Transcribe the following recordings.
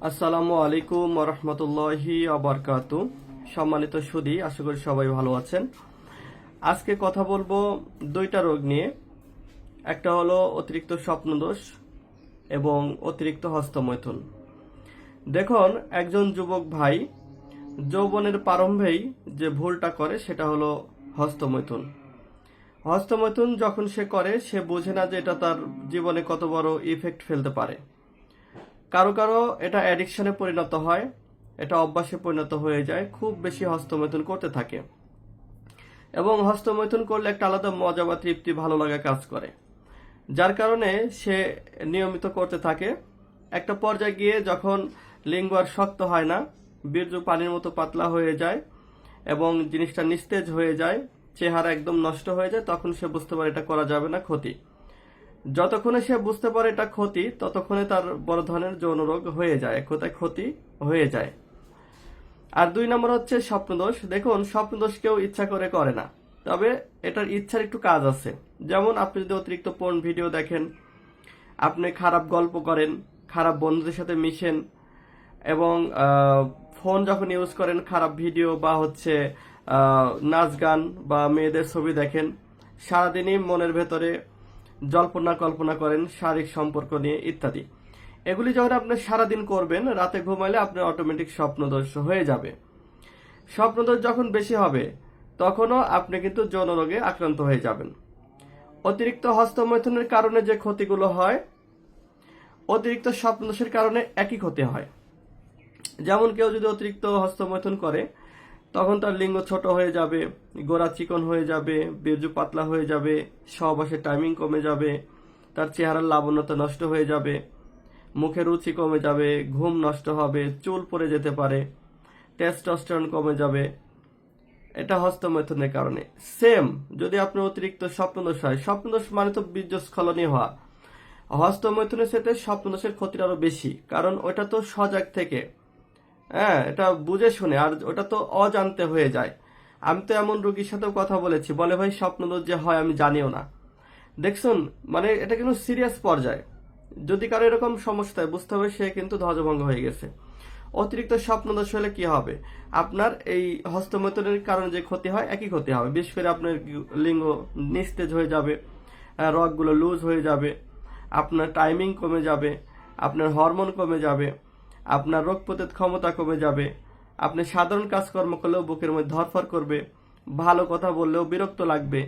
আসসালামু আলাইকুম রহমতুল্লাহি আবরকাতু। সম্মানিত সুধী, আশা করি সবাই ভালো আছেন। আজকে কথা বলবো দুইটা রোগ নিয়ে। একটা হলো অতিরিক্ত স্বপ্নদোষ এবং অতিরিক্ত হস্তমৈথুন। দেখুন, একজন যুবক ভাই যৌবনের প্রারম্ভেই যে ভুলটা করে সেটা হলো হস্তমৈথুন। হস্তমৈথুন যখন সে করে, সে বোঝে না যে এটা তার জীবনে কত বড় ইফেক্ট ফেলতে পারে। কারো কারো এটা অ্যাডিকশনে পরিণত হয়, এটা অভ্যাসে পরিণত হয়ে যায়, খুব বেশি হস্তমৈথুন করতে থাকে এবং হস্তমৈথুন করলে একটা আলাদা মজা বা তৃপ্তি, ভালো লাগা কাজ করে, যার কারণে সে নিয়মিত করতে থাকে। একটা পর্যায়ে গিয়ে যখন লিঙ্গ আর শক্ত হয় না, বীর্য পানির মতো পাতলা হয়ে যায় এবং জিনিসটা নিস্তেজ হয়ে যায়, চেহারা একদম নষ্ট হয়ে যায়, তখন সে বুঝতে পারে এটা করা যাবে না, ক্ষতি। যতক্ষণে সে বুঝতে পারে এটা ক্ষতি, ততক্ষণে তার বড় ধরনের যৌন রোগ হয়ে যায়, এক কথায় ক্ষতি হয়ে যায়। আর দুই নম্বর হচ্ছে স্বপ্নদোষ। দেখুন, স্বপ্নদোষ কেউ ইচ্ছা করে করে না, তবে এটার ইচ্ছার একটু কাজ আছে। যেমন আপনি যদি অতিরিক্ত পোর্ন ভিডিও দেখেন, আপনি খারাপ গল্প করেন, খারাপ বন্ধুদের সাথে মিশেন এবং ফোন যখন ইউজ করেন, খারাপ ভিডিও বা হচ্ছে নাচ গান বা মেয়েদের ছবি দেখেন, সারাদিনই মনের ভেতরে জল্পনা কল্পনা করেন শারীরিক সম্পর্ক নিয়ে ইত্যাদি। এগুলি যখন আপনি সারাদিন করবেন, রাতে ঘুমাইলে আপনার অটোমেটিক স্বপ্নদোষ হয়ে যাবে। স্বপ্নদোষ যখন বেশি হবে, তখনও আপনি কিন্তু যৌন রোগে আক্রান্ত হয়ে যাবেন। অতিরিক্ত হস্তমৈথুনের কারণে যে ক্ষতিগুলো হয়, অতিরিক্ত স্বপ্নদোষের কারণে একই ক্ষতি হয়। যেমন কেউ যদি অতিরিক্ত হস্তমৈথুন করে, তখন তার লিঙ্গ ছোট হয়ে যাবে, গোড়া চিকন হয়ে যাবে, বীর্য পাতলা হয়ে যাবে, সহবাসের টাইমিং কমে যাবে, তার চেহারার লাবণ্যতা নষ্ট হয়ে যাবে, মুখে রুচি কমে যাবে, ঘুম নষ্ট হবে, চুল পড়ে যেতে পারে, টেস্টোস্টেরন কমে যাবে। এটা হস্তমৈথুনের কারণে। সেম যদি আপনার অতিরিক্ত স্বপ্নদোষ হয়, স্বপ্নদোষ মানে তো বীর্যস্খলনই হওয়া, হস্তমৈথুনের সাথে স্বপ্নদোষের ক্ষতিটা আরো বেশি, কারণ ওটা তো সজাগ থেকে, হ্যাঁ, এটা বুঝে শুনে, আর ওটা তো অজান্তে হয়ে যায়। আমি তো এমন রোগীর সাথেও কথা বলেছি, বলে ভাই স্বপ্নদোষ যে হয় আমি জানিও না। দেখছুন, মানে এটা কিন্তু সিরিয়াস পর্যায়ে। যদি কারো এরকম সমস্যা হয়, বুঝতে হবে সে কিন্তু ধ্বজভঙ্গ হয়ে গেছে। অতিরিক্ত স্বপ্নদোষ হলে কি হবে, আপনার এই হস্তমৈথুনের কারণে যে ক্ষতি হয়, একই ক্ষতি হবে। বিশেষ করে আপনার লিঙ্গ নিস্তেজ হয়ে যাবে, রগগুলো লুজ হয়ে যাবে, আপনার টাইমিং কমে যাবে, আপনার হরমোন কমে যাবে, আপনার রোগ প্রতিরোধ ক্ষমতা কমে যাবে, আপনি সাধারণ কাজকর্ম করলেও বুকের মধ্যে ধরফর করবে, ভালো কথা বললেও বিরক্ত লাগবে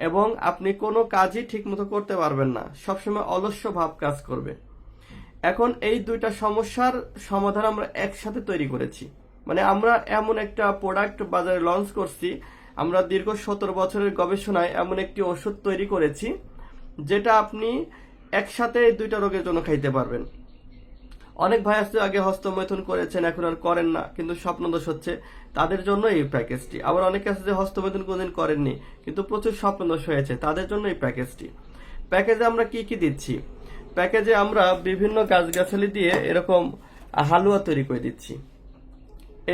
এবং আপনি কোনো কাজই ঠিকমতো করতে পারবেন না, সবসময় অলস্য ভাব কাজ করবে। এখন এই দুইটা সমস্যার সমাধান আমরা একসাথে তৈরি করেছি। মানে আমরা এমন একটা প্রোডাক্ট বাজারে লঞ্চ করছি, আমরা দীর্ঘ 17 বছরের গবেষণায় এমন একটি ওষুধ তৈরি করেছি যেটা আপনি একসাথে এই দুইটা রোগের জন্য খাইতে পারবেন। অনেক ভাই আছে আগে হস্তমৈথুন করেছেন, এখন আর করেন না, কিন্তু স্বপ্নদোষ হচ্ছে, তাদের জন্য এই প্যাকেজটি। আবার অনেকে আছে যে হস্তমৈথুন কোনদিন করেননি কিন্তু প্রচুর স্বপ্নদোষ হয়েছে, তাদের জন্য এই প্যাকেজটি। প্যাকেজে আমরা কি কি দিচ্ছি? প্যাকেজে আমরা বিভিন্ন গাছগাছালি দিয়ে এরকম হালুয়া তৈরি করে দিচ্ছি।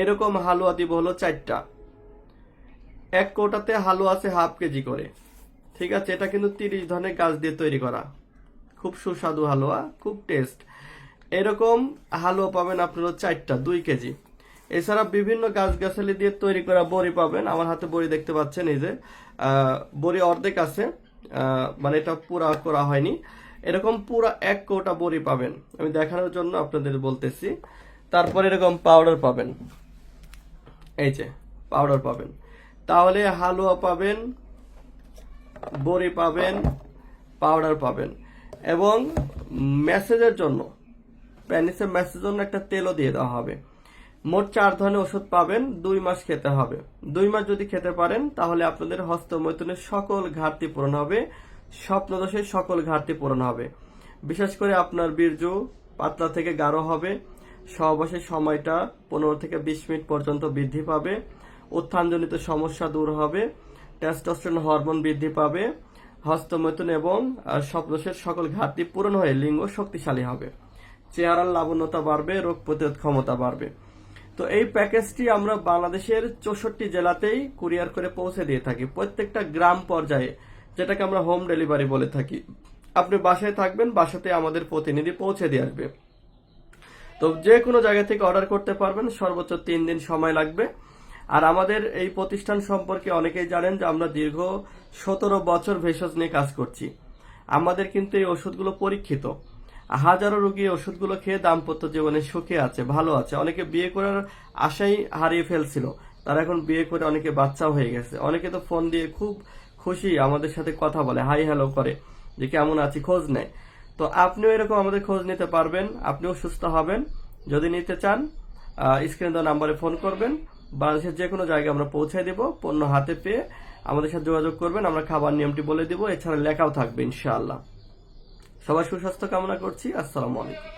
এরকম হালুয়া দিব হলো 4টা। এক কৌটাতে হালুয়া আছে হাফ কেজি করে, ঠিক আছে? এটা কিন্তু 30 ধরনের গাছ দিয়ে তৈরি করা, খুব সুস্বাদু হালুয়া, খুব টেস্ট। এরকম হালুয়া পাবেন আপনারা 4টা, 2 কেজি। এছাড়া বিভিন্ন গাছগাছালি দিয়ে তৈরি করা বড়ি পাবেন। আমার হাতে বড়ি দেখতে পাচ্ছেন, এই যে বড়ি অর্ধেক আছে, মানে এটা পুরা করা হয়নি। এরকম পুরা 1 কৌটা বড়ি পাবেন, আমি দেখানোর জন্য আপনাদের বলতেছি। তারপর এরকম পাউডার পাবেন, এই যে পাউডার পাবেন। তাহলে হালুয়া পাবেন, বড়ি পাবেন, পাউডার পাবেন এবং মেসেজের জন্য, প্যানিসের মেসেজের জন্য একটা তেলও দিয়ে দেওয়া হবে। মোট 4 ধরনের ওষুধ পাবেন, 2 মাস খেতে হবে। 2 মাস যদি খেতে পারেন, তাহলে আপনাদের হস্তমৈথুনের সকল ঘাটতি পূরণ হবে, স্বপ্নদোষের সকল ঘাটতি পূরণ হবে। বিশেষ করে আপনার বীর্য পাতলা থেকে গাঢ় হবে, সহবাসের সময়টা 15 থেকে 20 মিনিট পর্যন্ত বৃদ্ধি পাবে, উত্থানজনিত সমস্যা দূর হবে, টেস্টোস্টেরন হরমোন বৃদ্ধি পাবে, হস্তমৈথুন এবং স্বপ্নদোষের সকল ঘাটতি পূরণ হয়ে লিঙ্গ শক্তিশালী হবে, চেহারার লাবণ্যতা বাড়বে, রোগ প্রতিরোধ ক্ষমতা বাড়বে। তো এই প্যাকেজটি আমরা বাংলাদেশের 64 জেলাতেই কুরিয়ার করে পৌঁছে দিয়ে থাকি, প্রত্যেকটা গ্রাম পর্যায়ে, যেটাকে আমরা হোম ডেলিভারি বলে থাকি। আপনি বাসায় থাকবেন, বাসাতে আমাদের প্রতিনিধি পৌঁছে দিয়ে আসবে। তো যে কোনো জায়গা থেকে অর্ডার করতে পারবেন, সর্বোচ্চ 3 দিন সময় লাগবে। আর আমাদের এই প্রতিষ্ঠান সম্পর্কে অনেকেই জানেন যে আমরা দীর্ঘ 17 বছর ভেষজ নিয়ে কাজ করছি। আমাদের কিন্তু এই ওষুধগুলো পরীক্ষিত। হাজারো রোগী এই ওষুধগুলো খেয়ে দাম্পত্য জীবনে সুখে আছে, ভালো আছে। অনেকে বিয়ে করার আশাই হারিয়ে ফেলছিল, তারা এখন বিয়ে করে অনেকে বাচ্চাও হয়ে গেছে। অনেকে তো ফোন দিয়ে খুব খুশি আমাদের সাথে কথা বলে, হাই হ্যালো করে, যে কেমন আছি খোঁজ নেয়। তো আপনিও এরকম আমাদের খোঁজ নিতে পারবেন, আপনিও সুস্থ হবেন। যদি নিতে চান স্ক্রিনে দেওয়া নাম্বারে ফোন করবেন। বাংলাদেশের যে কোনো জায়গায় আমরা পৌঁছে দিব। পণ্য হাতে পেয়ে আমাদের সাথে যোগাযোগ করবেন, আমরা খাবার নিয়মটি বলে দিব, এছাড়া লেখাও থাকবে ইনশাআল্লাহ। সবার সুস্বাস্থ্য কামনা করছি। আসসালামু আলাইকুম।